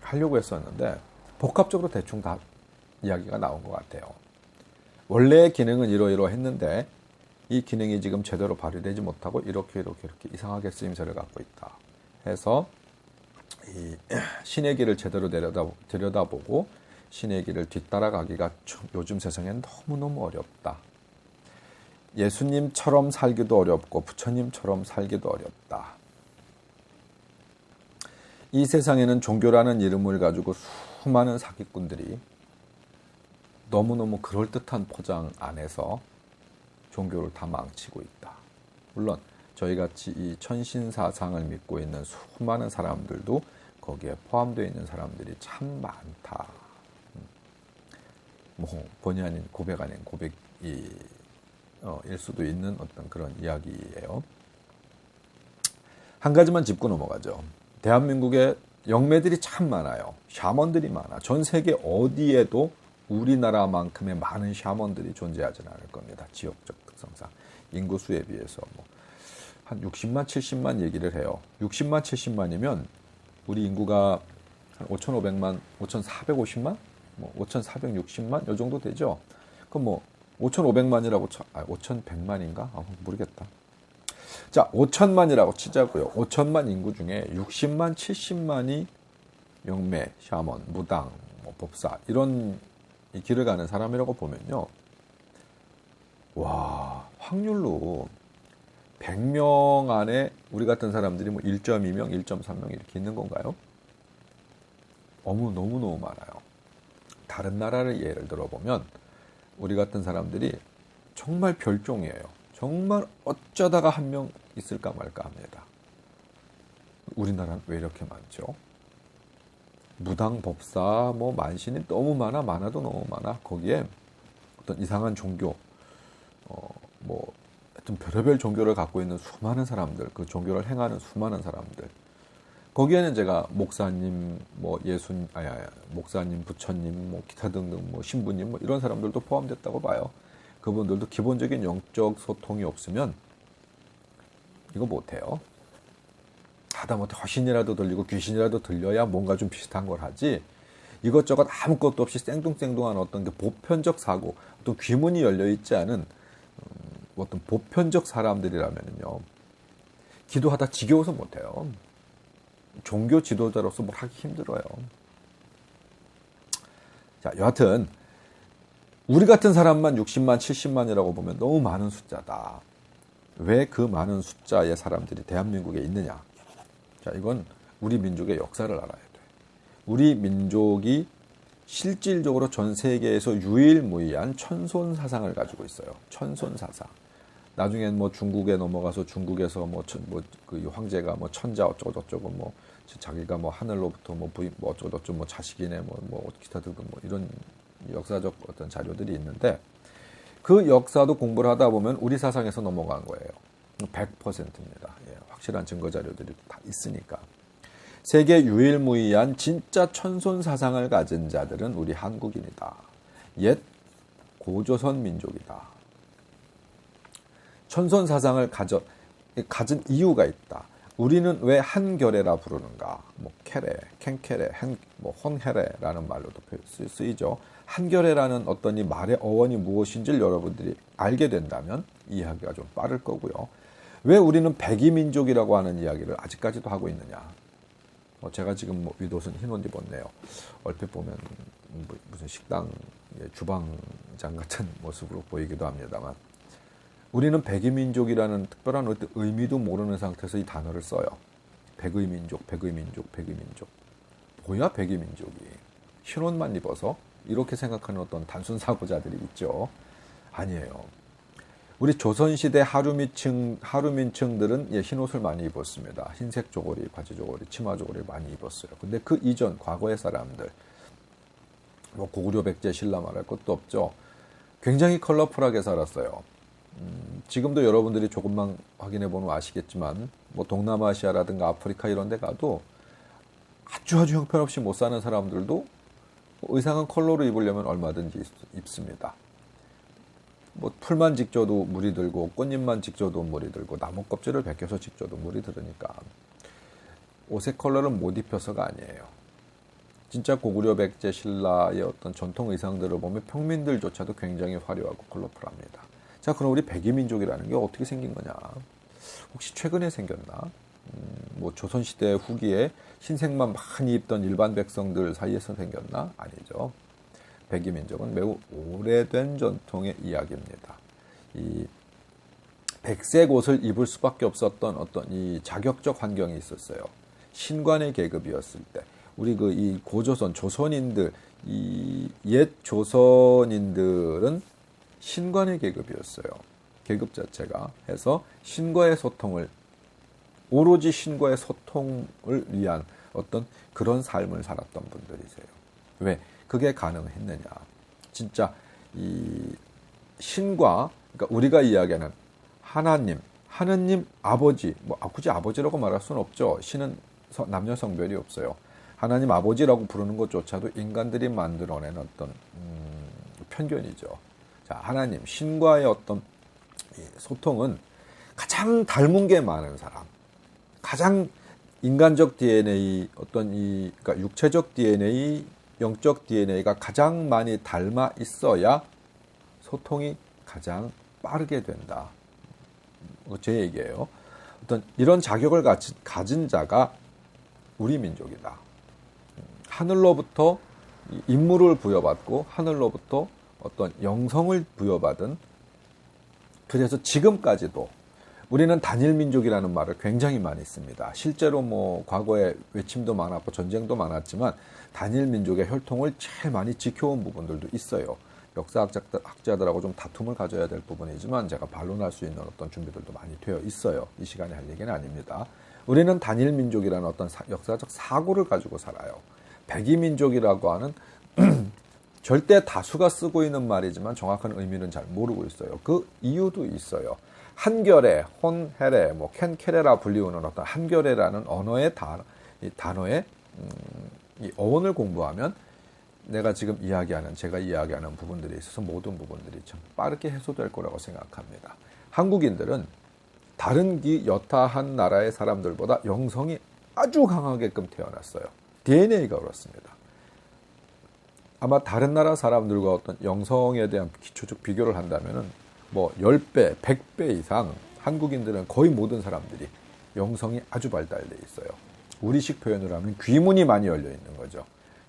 하려고 했었는데 복합적으로 대충 다 이야기가 나온 것 같아요. 원래의 기능은 이러이러했는데 이 기능이 지금 제대로 발휘되지 못하고 이렇게 이상하게 쓰임새를 갖고 있다 해서 이 신의 길을 제대로 들여다보고 신의 길을 뒤따라가기가 요즘 세상엔 너무너무 어렵다. 예수님처럼 살기도 어렵고 부처님처럼 살기도 어렵다. 이 세상에는 종교라는 이름을 가지고 수많은 사기꾼들이 너무너무 그럴듯한 포장 안에서 종교를 다 망치고 있다. 물론 저희같이 이 천신사상을 믿고 있는 수많은 사람들도 거기에 포함되어 있는 사람들이 참 많다. 본의 아닌 고백 아닌 고백이 일 수도 있는 어떤 그런 이야기예요. 한 가지만 짚고 넘어가죠. 대한민국에 영매들이 참 많아요. 샤먼들이 많아. 전 세계 어디에도 우리나라만큼의 많은 샤먼들이 존재하지는 않을 겁니다. 지역적 특성상. 인구수에 비해서 한 60만, 70만 얘기를 해요. 60만, 70만이면 우리 인구가 한 5,500만, 5,450만? 5,460만? 요 정도 되죠? 그럼 5,500만이라고 5,100만인가? 모르겠다. 자, 5천만이라고 치자고요. 5천만 인구 중에 60만, 70만이 영매, 샤먼, 무당, 법사 이런 이 길을 가는 사람이라고 보면요. 와, 확률로 100명 안에 우리 같은 사람들이 1.2명, 1.3명 이렇게 있는 건가요? 너무너무 많아요. 다른 나라를 예를 들어보면 우리 같은 사람들이 정말 별종이에요. 정말 어쩌다가 한 명 있을까 말까 합니다. 우리나라는 왜 이렇게 많죠? 무당, 법사, 만신이 너무 많아, 많아도 너무 많아. 거기에 어떤 이상한 종교, 하여튼 별의별 종교를 갖고 있는 수많은 사람들, 그 종교를 행하는 수많은 사람들. 거기에는 제가 목사님, 목사님, 부처님, 기타 등등, 신부님, 이런 사람들도 포함됐다고 봐요. 그분들도 기본적인 영적 소통이 없으면 이거 못해요. 하다못해 화신이라도 들리고 귀신이라도 들려야 뭔가 좀 비슷한 걸 하지, 이것저것 아무것도 없이 생뚱생뚱한 어떤 게 보편적 사고, 어떤 귀문이 열려있지 않은 어떤 보편적 사람들이라면요, 기도하다 지겨워서 못해요. 종교 지도자로서 뭘 하기 힘들어요. 자, 여하튼 우리 같은 사람만 60만, 70만이라고 보면 너무 많은 숫자다. 왜 그 많은 숫자의 사람들이 대한민국에 있느냐? 자, 이건 우리 민족의 역사를 알아야 돼. 우리 민족이 실질적으로 전 세계에서 유일무이한 천손 사상을 가지고 있어요. 천손 사상. 나중엔 뭐 중국에 넘어가서 중국에서 그 황제가 뭐 천자 어쩌고 저쩌고 뭐 자기가 뭐 하늘로부터 뭐 부인 뭐 어쩌고 저쩌고 뭐 자식이네 뭐 기타 등등 뭐 이런 역사적 어떤 자료들이 있는데, 그 역사도 공부를 하다 보면 우리 사상에서 넘어간 거예요. 100%입니다. 예, 확실한 증거 자료들이 다 있으니까. 세계 유일무이한 진짜 천손 사상을 가진 자들은 우리 한국인이다. 옛 고조선 민족이다. 천손 사상을 가진 이유가 있다. 우리는 왜 한결에라 부르는가? 뭐 케레, 캔케레, 뭐 혼헤레라는 말로도 쓰이죠. 한결에라는 어떤 이 말의 어원이 무엇인지를 여러분들이 알게 된다면 이해하기가 좀 빠를 거고요. 왜 우리는 백이민족이라고 하는 이야기를 아직까지도 하고 있느냐? 제가 지금 윗옷은 흰 옷 입었네요. 얼핏 보면 무슨 식당 주방장 같은 모습으로 보이기도 합니다만, 우리는 백이민족이라는 특별한 어떤 의미도 모르는 상태에서 이 단어를 써요. 백의민족, 백의민족, 백의민족. 뭐야 백이민족이? 흰 옷만 입어서? 이렇게 생각하는 어떤 단순 사고자들이 있죠. 아니에요. 우리 조선시대 하류민층들은 흰 옷을 많이 입었습니다. 흰색 조거리, 바지 조거리, 치마 조거리 많이 입었어요. 근데 그 이전 과거의 사람들, 뭐 고구려 백제 신라 말할 것도 없죠. 굉장히 컬러풀하게 살았어요. 지금도 여러분들이 조금만 확인해 보면 아시겠지만, 뭐 동남아시아라든가 아프리카 이런 데 가도 아주 형편없이 못 사는 사람들도 의상은 컬러로 입으려면 얼마든지 입습니다. 뭐 풀만 직져도 물이 들고 꽃잎만 직져도 물이 들고 나무 껍질을 벗겨서 직져도 물이 들으니까 옷의 컬러를 못 입혀서가 아니에요. 진짜 고구려 백제 신라의 어떤 전통 의상들을 보면 평민들조차도 굉장히 화려하고 컬러풀합니다. 자, 그럼 우리 백이민족이라는 게 어떻게 생긴 거냐? 혹시 최근에 생겼나? 뭐 조선시대 후기에 흰색만 많이 입던 일반 백성들 사이에서 생겼나? 아니죠. 백이민족은 매우 오래된 전통의 이야기입니다. 이 백색 옷을 입을 수밖에 없었던 어떤 이 자격적 환경이 있었어요. 신관의 계급이었을 때, 우리 이 고조선 조선인들, 이 옛 조선인들은 신관의 계급이었어요. 계급 자체가. 해서 신과의 소통을, 오로지 신과의 소통을 위한 어떤 그런 삶을 살았던 분들이세요. 왜? 그게 가능했느냐? 진짜 이 신과, 그러니까 우리가 이야기하는 하느님, 아버지, 뭐 굳이 아버지라고 말할 수는 없죠. 신은 남녀 성별이 없어요. 하나님 아버지라고 부르는 것조차도 인간들이 만들어낸 어떤 편견이죠. 자, 하나님, 신과의 어떤 소통은 가장 닮은 게 많은 사람, 가장 인간적 DNA, 그러니까 육체적 DNA, 영적 DNA가 가장 많이 닮아 있어야 소통이 가장 빠르게 된다. 제 얘기예요. 어떤 이런 자격을 가진 자가 우리 민족이다. 하늘로부터 임무를 부여받고 하늘로부터 어떤 영성을 부여받은, 그래서 지금까지도 우리는 단일민족이라는 말을 굉장히 많이 씁니다. 실제로 뭐 과거에 외침도 많았고 전쟁도 많았지만 단일민족의 혈통을 제일 많이 지켜온 부분들도 있어요. 역사학자들하고 좀 다툼을 가져야 될 부분이지만 제가 반론할 수 있는 어떤 준비들도 많이 되어 있어요. 이 시간에 할 얘기는 아닙니다. 우리는 단일민족이라는 어떤 역사적 사고를 가지고 살아요. 백이민족이라고 하는 절대 다수가 쓰고 있는 말이지만 정확한 의미는 잘 모르고 있어요. 그 이유도 있어요. 한결에, 혼헤레, 뭐 캔케레라 불리우는 어떤 한결에라는 언어의 단어의 이 어원을 공부하면 제가 이야기하는 부분들에 있어서 모든 부분들이 참 빠르게 해소될 거라고 생각합니다. 한국인들은 다른 여타 한 나라의 사람들보다 영성이 아주 강하게끔 태어났어요. DNA가 그렇습니다. 아마 다른 나라 사람들과 어떤 영성에 대한 기초적 비교를 한다면은 뭐 10배, 100배 이상 한국인들은 거의 모든 사람들이 영성이 아주 발달되어 있어요. 우리식 표현을 하면 귀문이 많이 열려 있는 거죠.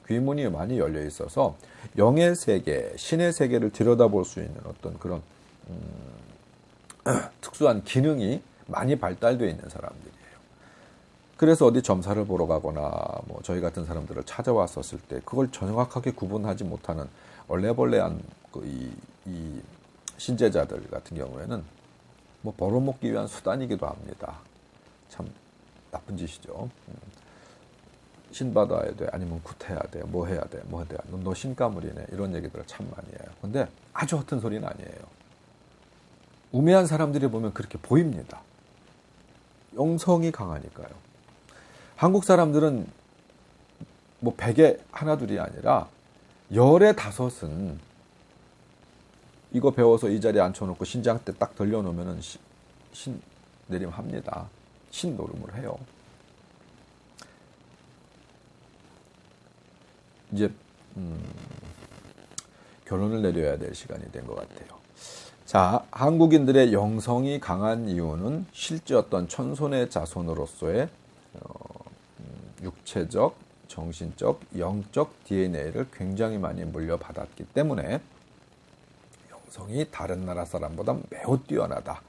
귀문이 많이 열려 있어서 영의 세계, 신의 세계를 들여다볼 수 있는 어떤 그런 특수한 기능이 많이 발달되어 있는 사람들이에요. 그래서 어디 점사를 보러 가거나 뭐 저희 같은 사람들을 찾아왔었을 때 그걸 정확하게 구분하지 못하는 얼레벌레한 이 신제자들 같은 경우에는 뭐 벌어먹기 위한 수단이기도 합니다. 참 나쁜 짓이죠. 신 받아야 돼, 아니면 굿해야 돼, 뭐 해야 돼, 뭐 해야 돼. 너 신가물이네. 이런 얘기들을 참 많이 해요. 근데 아주 허튼 소리는 아니에요. 우매한 사람들이 보면 그렇게 보입니다. 영성이 강하니까요. 한국 사람들은 뭐 100에 하나 둘이 아니라 10에 5은 이거 배워서 이 자리에 앉혀놓고 신장 때 딱 들려놓으면 신 내림 합니다. 신 노름을 해요. 이제 결론을 내려야 될 시간이 된 것 같아요. 자, 한국인들의 영성이 강한 이유는 실제 어떤 천손의 자손으로서의 육체적, 정신적, 영적 DNA를 굉장히 많이 물려받았기 때문에 영성이 다른 나라 사람보다 매우 뛰어나다.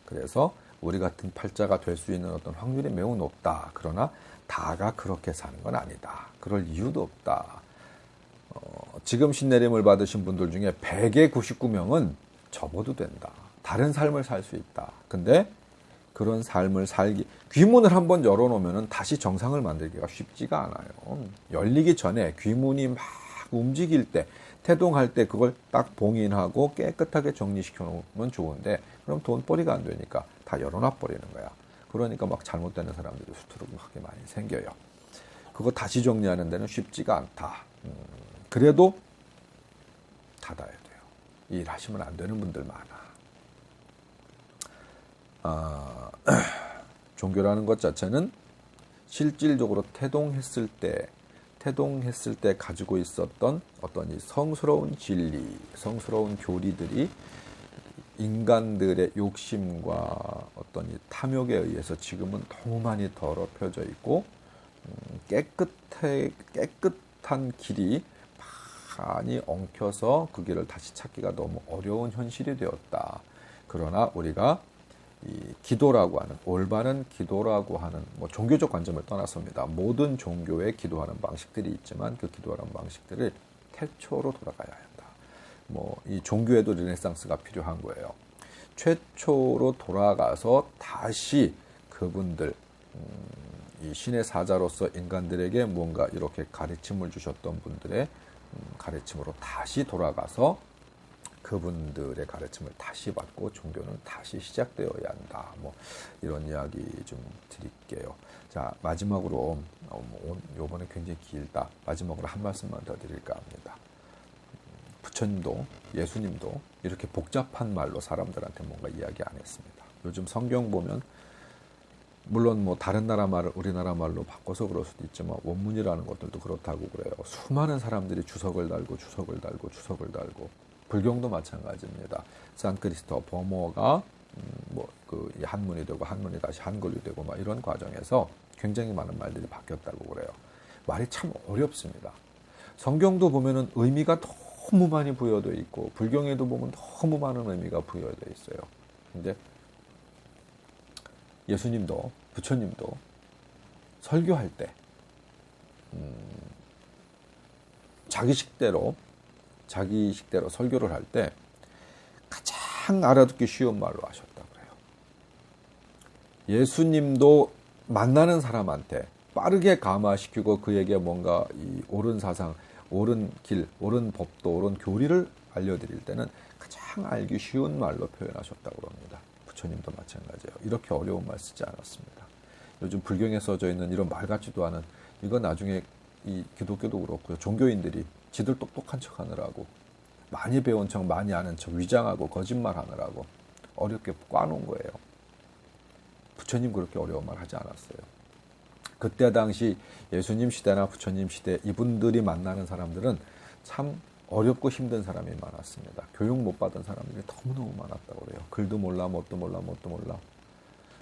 그래서 우리 같은 팔자가 될 수 있는 어떤 확률이 매우 높다. 그러나 다가 그렇게 사는 건 아니다. 그럴 이유도 없다. 지금 신내림을 받으신 분들 중에 100에 99명은 접어도 된다. 다른 삶을 살 수 있다. 근데 그런 삶을 귀문을 한번 열어놓으면 다시 정상을 만들기가 쉽지가 않아요. 열리기 전에 귀문이 막 움직일 때, 태동할 때 그걸 딱 봉인하고 깨끗하게 정리시켜 놓으면 좋은데, 그럼 돈벌이가 안 되니까 다 열어놔 버리는 거야. 그러니까 막 잘못되는 사람들이 수두룩하게 많이 생겨요. 그거 다시 정리하는 데는 쉽지가 않다. 그래도 닫아야 돼요. 일하시면 안 되는 분들 많아. 종교라는 것 자체는 실질적으로 태동했을 때 가지고 있었던 어떤 이 성스러운 진리, 성스러운 교리들이 인간들의 욕심과 어떤 이 탐욕에 의해서 지금은 너무 많이 더럽혀져 있고 깨끗한 길이 많이 엉켜서 그 길을 다시 찾기가 너무 어려운 현실이 되었다. 그러나 우리가 이 기도라고 하는, 올바른 기도라고 하는, 뭐 종교적 관점을 떠났습니다. 모든 종교에 기도하는 방식들이 있지만 그 기도하는 방식들을 태초로 돌아가야 한다. 뭐 이 종교에도 르네상스가 필요한 거예요. 최초로 돌아가서 다시 그분들, 이 신의 사자로서 인간들에게 뭔가 이렇게 가르침을 주셨던 분들의 가르침으로 다시 돌아가서 그분들의 가르침을 다시 받고 종교는 다시 시작되어야 한다. 뭐 이런 이야기 좀 드릴게요. 자, 마지막으로 요번에 굉장히 길다. 마지막으로 한 말씀만 더 드릴까 합니다. 부처님도 예수님도 이렇게 복잡한 말로 사람들한테 뭔가 이야기 안 했습니다. 요즘 성경 보면 물론 뭐 다른 나라 말을 우리나라 말로 바꿔서 그럴 수도 있지만 원문이라는 것들도 그렇다고 그래요. 수많은 사람들이 주석을 달고 불경도 마찬가지입니다. 산크리스토 버모가 그 한문이 되고 한문이 다시 한글이 되고 막 이런 과정에서 굉장히 많은 말들이 바뀌었다고 그래요. 말이 참 어렵습니다. 성경도 보면은 의미가 너무 많이 부여되어 있고 불경에도 보면 너무 많은 의미가 부여되어 있어요. 근데 예수님도 부처님도 설교할 때 자기 식대로 설교를 할 때 가장 알아듣기 쉬운 말로 하셨다 그래요. 예수님도 만나는 사람한테 빠르게 감화시키고 그에게 뭔가 이 옳은 사상, 옳은 길, 옳은 법도, 옳은 교리를 알려드릴 때는 가장 알기 쉬운 말로 표현하셨다고 합니다. 부처님도 마찬가지예요. 이렇게 어려운 말 쓰지 않았습니다. 요즘 불경에 써져 있는 이런 말 같지도 않은, 이건 나중에 이 기독교도 그렇고요. 종교인들이 지들 똑똑한 척 하느라고 많이 배운 척, 많이 아는 척, 위장하고 거짓말 하느라고 어렵게 꽈놓은 거예요. 부처님 그렇게 어려운 말 하지 않았어요. 그때 당시 예수님 시대나 부처님 시대 이분들이 만나는 사람들은 참 어렵고 힘든 사람이 많았습니다. 교육 못 받은 사람들이 너무너무 많았다고 그래요. 글도 몰라, 뭣도 몰라, 뭣도 몰라.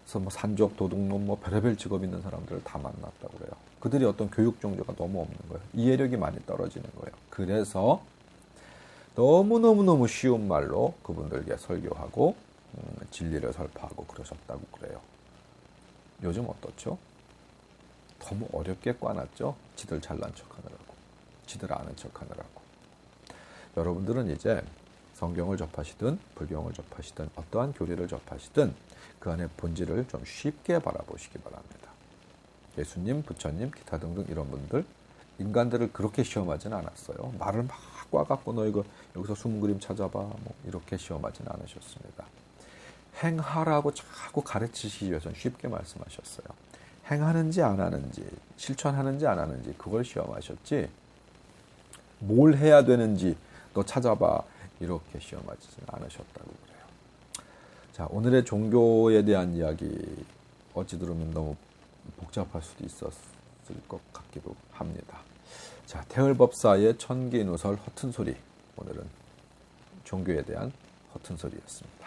그래서 뭐 산적, 도둑놈, 뭐 별의별 직업 있는 사람들을 다 만났다고 그래요. 그들이 어떤 교육 정도가 너무 없는 거예요. 이해력이 많이 떨어지는 거예요. 그래서 너무너무너무 쉬운 말로 그분들에게 설교하고 진리를 설파하고 그러셨다고 그래요. 요즘 어떻죠? 너무 어렵게 꽈놨죠? 지들 잘난 척하느라고. 지들 아는 척하느라고. 여러분들은 이제 성경을 접하시든 불경을 접하시든 어떠한 교리를 접하시든 그 안에 본질을 좀 쉽게 바라보시기 바랍니다. 예수님, 부처님, 기타 등등 이런 분들 인간들을 그렇게 시험하지는 않았어요. 말을 막 꽈갖고 너 이거 여기서 숨은 그림 찾아봐 뭐 이렇게 시험하지는 않으셨습니다. 행하라고 자꾸 가르치시기 위해서는 쉽게 말씀하셨어요. 행하는지 안 하는지 실천하는지 안 하는지 그걸 시험하셨지 뭘 해야 되는지 너 찾아봐 이렇게 시험하지는 않으셨다고 그래요. 자, 오늘의 종교에 대한 이야기 어찌 들으면 너무 복잡할 수도 있었을 것 같기도 합니다. 자, 태을법사의 천기누설 허튼 소리. 오늘은 종교에 대한 허튼 소리였습니다.